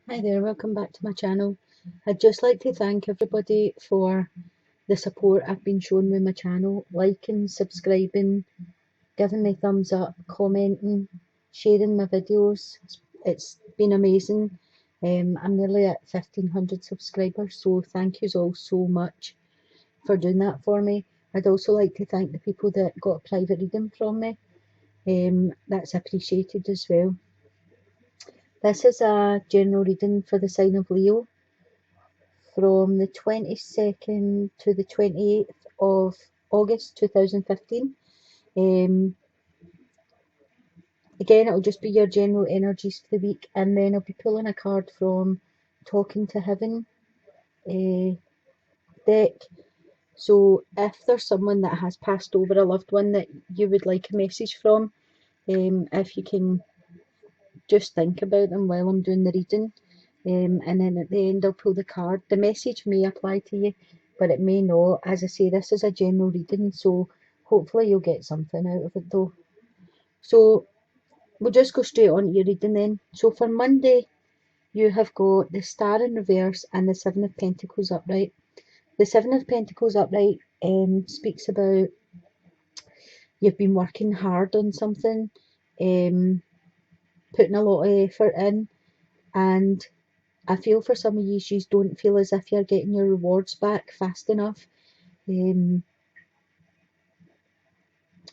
Hi there, welcome back to my channel. I'd just like to thank everybody for the support I've been shown with my channel, liking, subscribing, giving me thumbs up, commenting, sharing my videos. It's been amazing. I'm nearly at 1500 subscribers, so thank you all so much for doing that for me. I'd also like to thank the people that got a private reading from me. That's appreciated as well. This is a general reading for the sign of Leo, from the 22nd to the 28th of August 2015. Um, Again, it'll just be your general energies for the week, and then I'll be pulling a card from Talking to Heaven deck. So, if there's someone that has passed over, a loved one that you would like a message from, if you can just think about them while I'm doing the reading. And then at the end, I'll pull the card. The message may apply to you, but it may not. As I say, this is a general reading, so hopefully you'll get something out of it though. So we'll just go straight on to your reading then. So for Monday, you have got the Star in reverse and the Seven of Pentacles upright. The Seven of Pentacles upright speaks about you've been working hard on something, um, putting a lot of effort in, and I feel for some of you don't feel as if you're getting your rewards back fast enough. Um,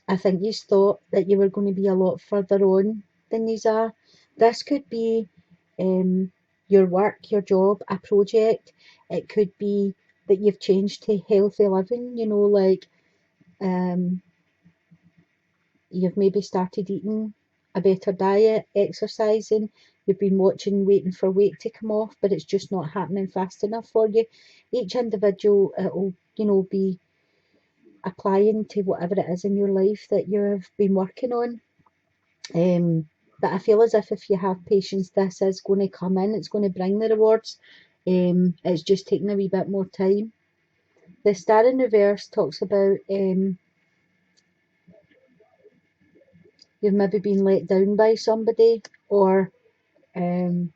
I think you thought that you were going to be a lot further on than you are. This could be your work, your job, a project. It could be that you've changed to healthy living, like um, you've maybe started eating a better diet, exercising, you've been waiting for weight to come off, but it's just not happening fast enough for you. Each individual, it'll, be applying to whatever it is in your life that you've been working on. But I feel as if you have patience, this is going to come in, it's going to bring the rewards. It's just taking a wee bit more time. The Star in reverse talks about you've maybe been let down by somebody, or um,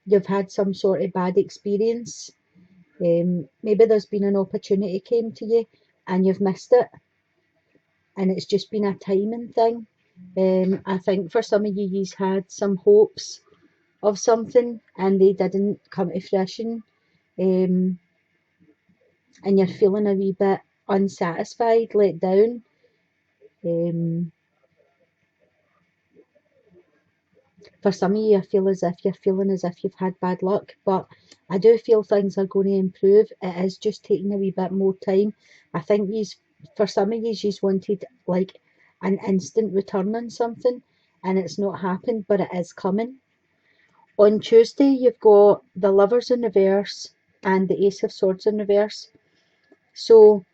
you've had some sort of bad experience. Maybe there's been an opportunity came to you and you've missed it, and it's just been a timing thing. I think for some of you, you've had some hopes of something and they didn't come to fruition, um, and you're feeling a wee bit unsatisfied, let down. Um, for some of you, I feel as if you're feeling as if you've had bad luck, but I do feel things are going to improve. It is just taking a wee bit more time. I think for some of you wanted like an instant return on something, and it's not happened, but it is coming. On Tuesday, you've got the Lovers in reverse and the Ace of Swords in reverse. So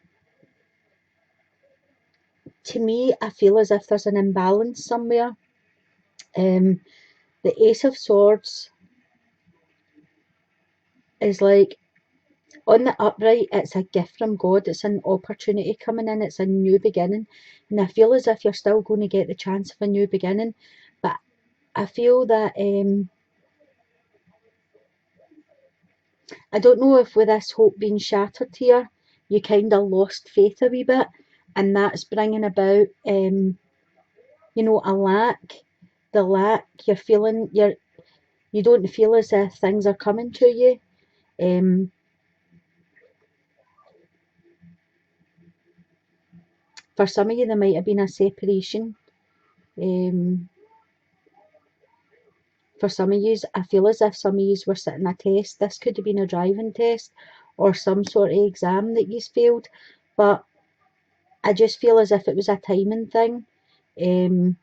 to me, I feel as if there's an imbalance somewhere. Um, the Ace of Swords is like, on the upright, it's a gift from God. It's an opportunity coming in. It's a new beginning. And I feel as if you're still going to get the chance of a new beginning. But I feel that, I don't know if with this hope being shattered here, you kind of lost faith a wee bit. And that's bringing about, a lack. The lack, you don't feel as if things are coming to you. Um, for some of you, there might have been a separation. Um, for some of you, I feel as if some of you were sitting a test. This could have been a driving test or some sort of exam that you failed, but I just feel as if it was a timing thing. Um,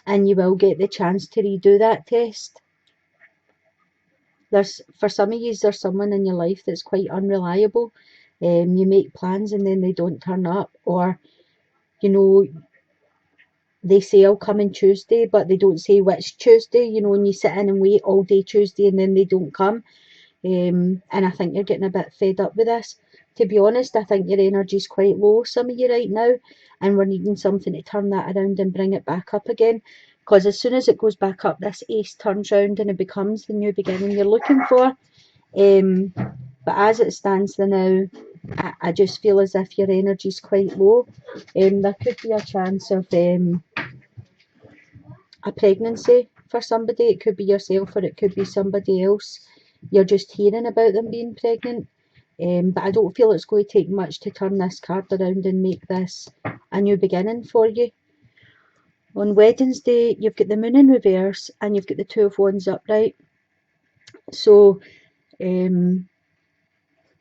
and you will get the chance to redo that test. For some of you, there's someone in your life that's quite unreliable. You make plans and then they don't turn up, or you know they say I'll come on Tuesday, but they don't say which Tuesday, and you sit in and wait all day Tuesday and then they don't come. And I think you're getting a bit fed up with this. To be honest, I think your energy's quite low, some of you right now, and we're needing something to turn that around and bring it back up again. because as soon as it goes back up, this ace turns round and it becomes the new beginning you're looking for. But as it stands the now, I just feel as if your energy's quite low. There could be a chance of a pregnancy for somebody. It could be yourself or it could be somebody else. You're just hearing about them being pregnant. But I don't feel it's going to take much to turn this card around and make this a new beginning for you. On Wednesday, you've got the moon in reverse and you've got the two of wands upright. So the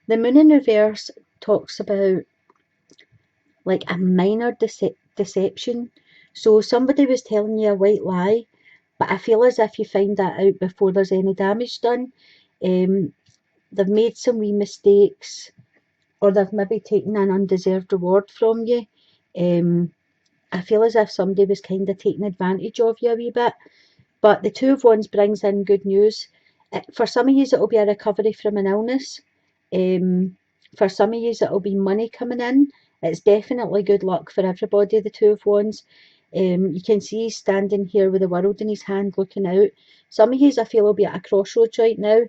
moon in reverse talks about like a minor deception. So somebody was telling you a white lie, but I feel as if you find that out before there's any damage done. They've made some wee mistakes, or they've maybe taken an undeserved reward from you. I feel as if somebody was kind of taking advantage of you a wee bit. But the two of wands brings in good news. For some of you, it'll be a recovery from an illness. For some of you, it'll be money coming in. It's definitely good luck for everybody, the two of wands. You can see he's standing here with the world in his hand looking out. Some of you, I feel, will be at a crossroads right now,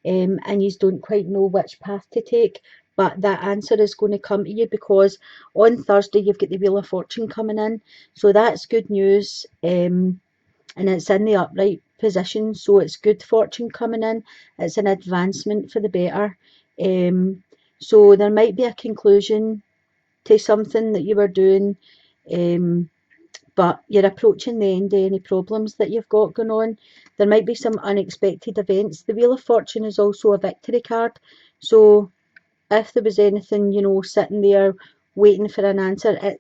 and you don't quite know which path to take. But that answer is going to come to you because on Thursday you've got the Wheel of Fortune coming in. So that's good news. And it's in the upright position, so it's good fortune coming in. It's an advancement for the better. So there might be a conclusion to something that you were doing, but you're approaching the end of any problems that you've got going on. There might be some unexpected events. The Wheel of Fortune is also a victory card, so if there was anything, sitting there waiting for an answer,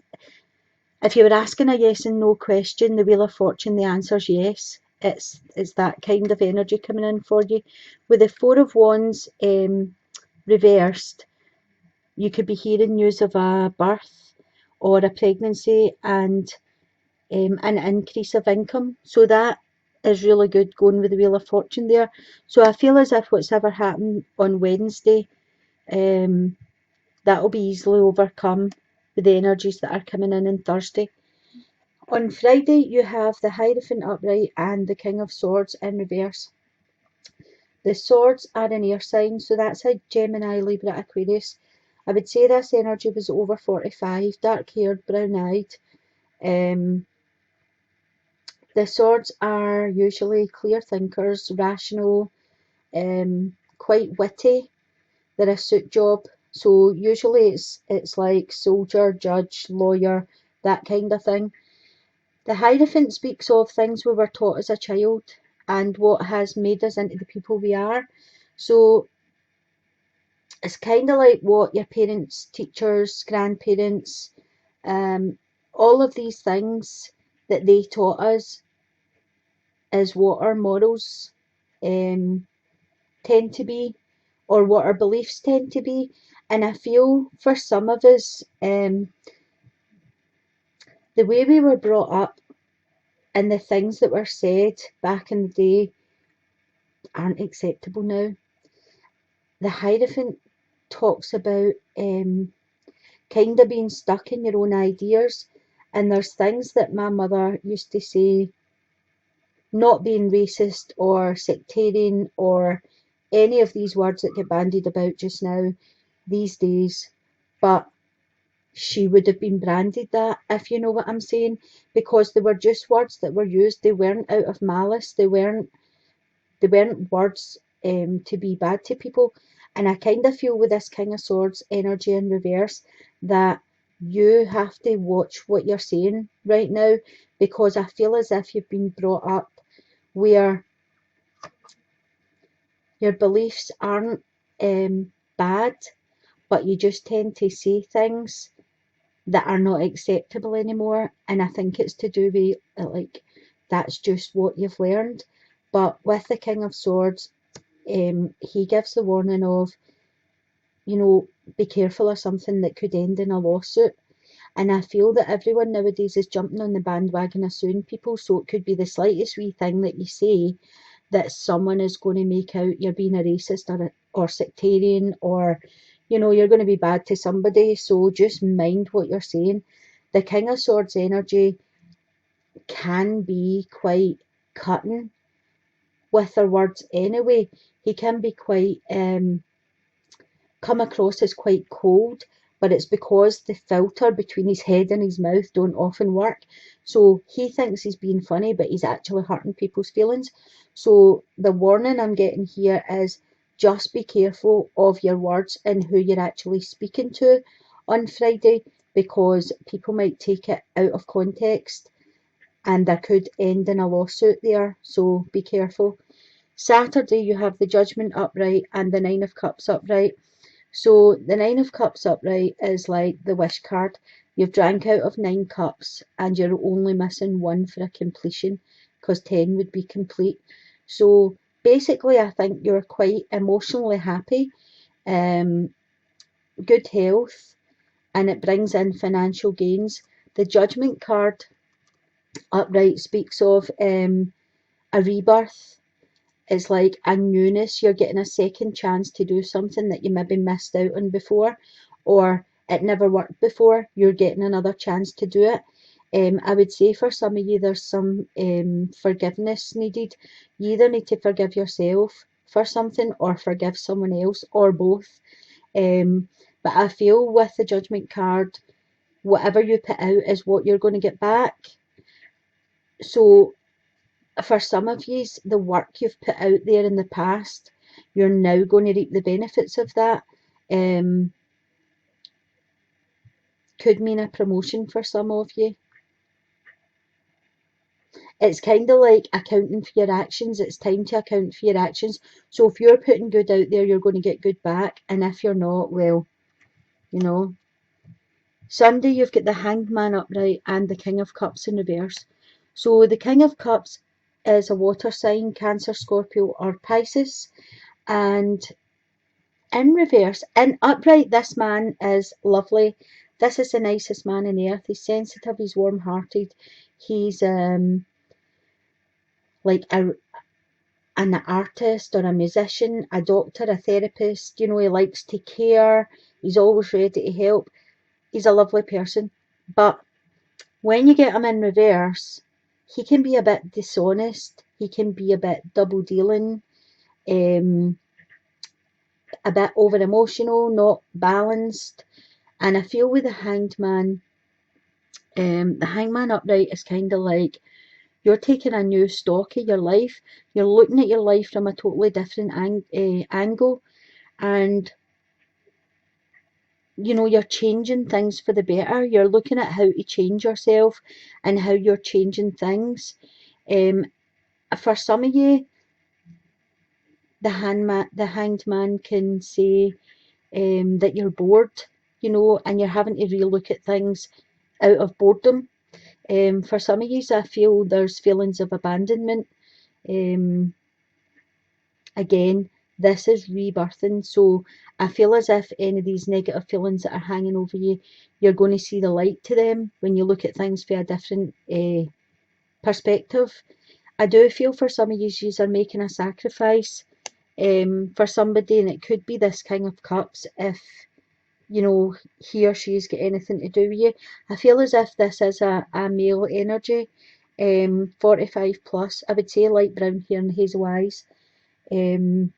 if you were asking a yes and no question, the Wheel of Fortune, the answer's yes. It's that kind of energy coming in for you. With the Four of Wands reversed, you could be hearing news of a birth or a pregnancy and an increase of income. So that is really good going with the Wheel of Fortune there. So I feel as if what's ever happened on Wednesday, that'll be easily overcome with the energies that are coming in on Thursday. On Friday, you have the Hierophant upright and the King of Swords in reverse. The swords are an air sign, so that's a Gemini, Libra, Aquarius. I would say this energy was over 45, dark-haired, brown-eyed. The swords are usually clear thinkers, rational, quite witty. They're a suit job, so usually it's like soldier, judge, lawyer, that kind of thing. The Hierophant speaks of things we were taught as a child and what has made us into the people we are. So it's kind of like what your parents, teachers, grandparents, all of these things that they taught us is what our morals tend to be, or what our beliefs tend to be. And I feel for some of us, the way we were brought up and the things that were said back in the day aren't acceptable now. The Hierophant talks about kind of being stuck in your own ideas, and there's things that my mother used to say, not being racist or sectarian or any of these words that get bandied about just now these days, but she would have been branded that, if you know what I'm saying, because they were just words that were used. They weren't out of malice. They weren't words to be bad to people. And I kind of feel with this King of Swords energy in reverse that you have to watch what you're saying right now, because I feel as if you've been brought up where your beliefs aren't bad, but you just tend to say things that are not acceptable anymore. And I think it's to do with like that's just what you've learned. But with the King of Swords, he gives the warning of, be careful of something that could end in a lawsuit. And I feel that everyone nowadays is jumping on the bandwagon of suing people, so it could be the slightest wee thing that you say that someone is going to make out you're being a racist or sectarian, or you're going to be bad to somebody. So just mind what you're saying. The King of Swords energy can be quite cutting with their words anyway. He can be quite come across as quite cold, but it's because the filter between his head and his mouth don't often work. So he thinks he's being funny, but he's actually hurting people's feelings. So the warning I'm getting here is just be careful of your words and who you're actually speaking to on Friday, because people might take it out of context and there could end in a lawsuit there. So be careful. Saturday, you have the Judgment upright and the Nine of Cups upright. So the Nine of Cups upright is like the wish card. You've drank out of 9 cups and you're only missing one for a completion, because 10 would be complete. So basically, I think you're quite emotionally happy, um, good health, and it brings in financial gains. The Judgment card upright speaks of a rebirth. It's like a newness. You're getting a second chance to do something that you maybe missed out on before, or it never worked before. You're getting another chance to do it. I would say for some of you, there's some forgiveness needed. You either need to forgive yourself for something or forgive someone else, or both. Um, but I feel with the Judgment card, whatever you put out is what you're going to get back. So for some of you, the work you've put out there in the past, you're now going to reap the benefits of that. Um, could mean a promotion for some of you. It's kind of like accounting for your actions. It's time to account for your actions. So if you're putting good out there, you're going to get good back. And if you're not, well, you know. Sunday, you've got the Hanged Man upright and the King of Cups in reverse. So the King of Cups is a water sign, Cancer, Scorpio, or Pisces. And in reverse, in upright, this man is lovely. This is the nicest man on earth. He's sensitive, he's warm hearted, he's like an artist or a musician, a doctor, a therapist. You know, he likes to care, he's always ready to help. He's a lovely person. But when you get him in reverse, he can be a bit dishonest, he can be a bit double dealing, um, a bit over emotional, not balanced. And I feel with the hangman upright is kind of like you're taking a new stock of your life. You're looking at your life from a totally different angle, and you know you're changing things for the better. You're looking at how to change yourself and how you're changing things. Um, for some of you, the hanged man can say that you're bored, you know, and you're having to relook at things out of boredom. For some of you, I feel there's feelings of abandonment. Um, again, this is rebirthing, so I feel as if any of these negative feelings that are hanging over you, you're going to see the light to them when you look at things from a different perspective. I do feel for some of you, you are making a sacrifice for somebody, and it could be this King of Cups if you know he or she's got anything to do with you. I feel as if this is a male energy, 45 plus. I would say light brown hair and hazel eyes. Um,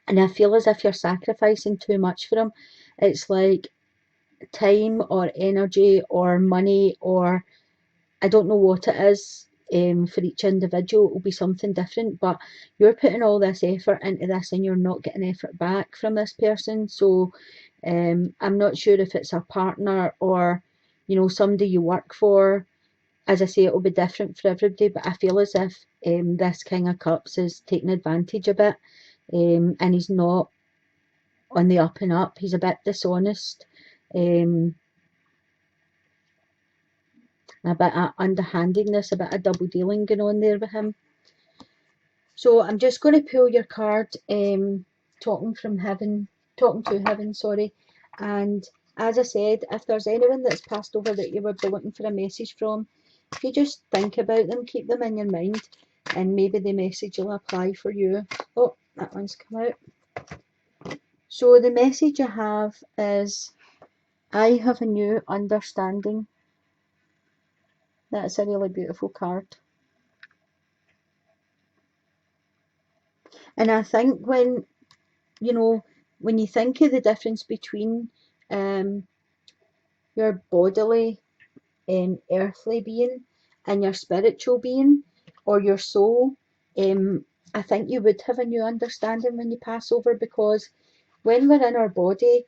and I feel as if you're sacrificing too much for him. It's like time or energy or money, or I don't know what it is. For each individual, it will be something different, but you're putting all this effort into this and you're not getting effort back from this person. So I'm not sure if it's a partner or you know somebody you work for. As I say, it will be different for everybody, but I feel as if this King of Cups is taking advantage a bit, and he's not on the up and up. He's a bit dishonest, um, a bit of underhandedness, a bit of double dealing going on there with him. So I'm just going to pull your card, talking to heaven, sorry. And as I said, if there's anyone that's passed over that you would be looking for a message from, if you just think about them, keep them in your mind, and maybe the message will apply for you. Oh, that one's come out. So the message I have is, I have a new understanding. That's a really beautiful card. And I think you know, when you think of the difference between um, your bodily, earthly being and your spiritual being or your soul, um, I think you would have a new understanding when you pass over, because when we're in our body,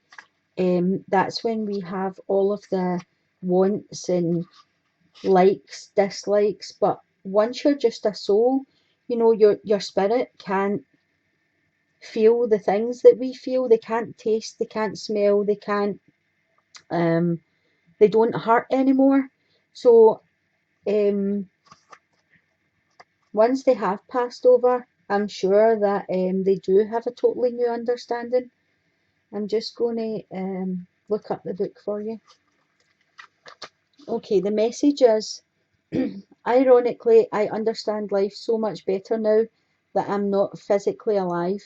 that's when we have all of the wants and likes, dislikes. But once you're just a soul, your spirit can't feel the things that we feel. They can't taste, they can't smell, um, they don't hurt anymore. So um, once they have passed over, I'm sure that they do have a totally new understanding. I'm just going to look up the book for you. Okay, the message is ironically, I understand life so much better now that I'm not physically alive.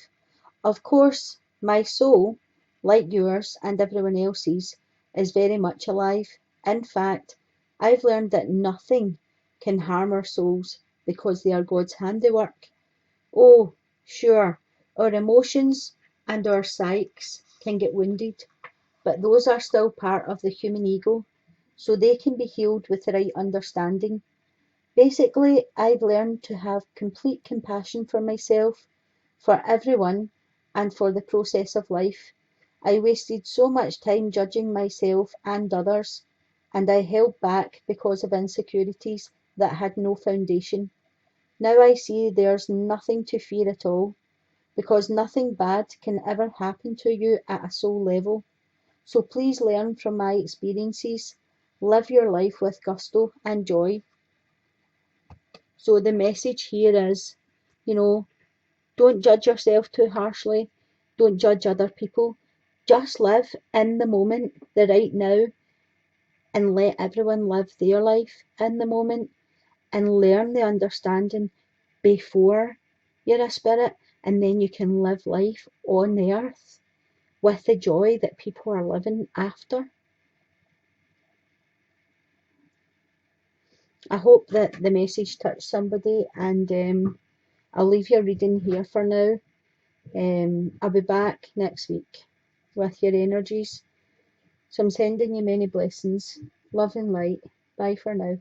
Of course, my soul, like yours and everyone else's, is very much alive. In fact, I've learned that nothing can harm our souls because they are God's handiwork. Oh, sure, our emotions and our psyches can get wounded, but those are still part of the human ego, so they can be healed with the right understanding. Basically, I've learned to have complete compassion for myself, for everyone, and for the process of life. I wasted so much time judging myself and others, and I held back because of insecurities that had no foundation. Now I see there's nothing to fear at all, because nothing bad can ever happen to you at a soul level. So please learn from my experiences. Live your life with gusto and joy. So the message here is, you know, don't judge yourself too harshly. Don't judge other people. Just live in the moment, the right now, and let everyone live their life in the moment, and learn the understanding before you're a spirit, and then you can live life on the earth with the joy that people are living after. I hope that the message touched somebody, and I'll leave your reading here for now. I'll be back next week with your energies. So I'm sending you many blessings, love and light. Bye for now.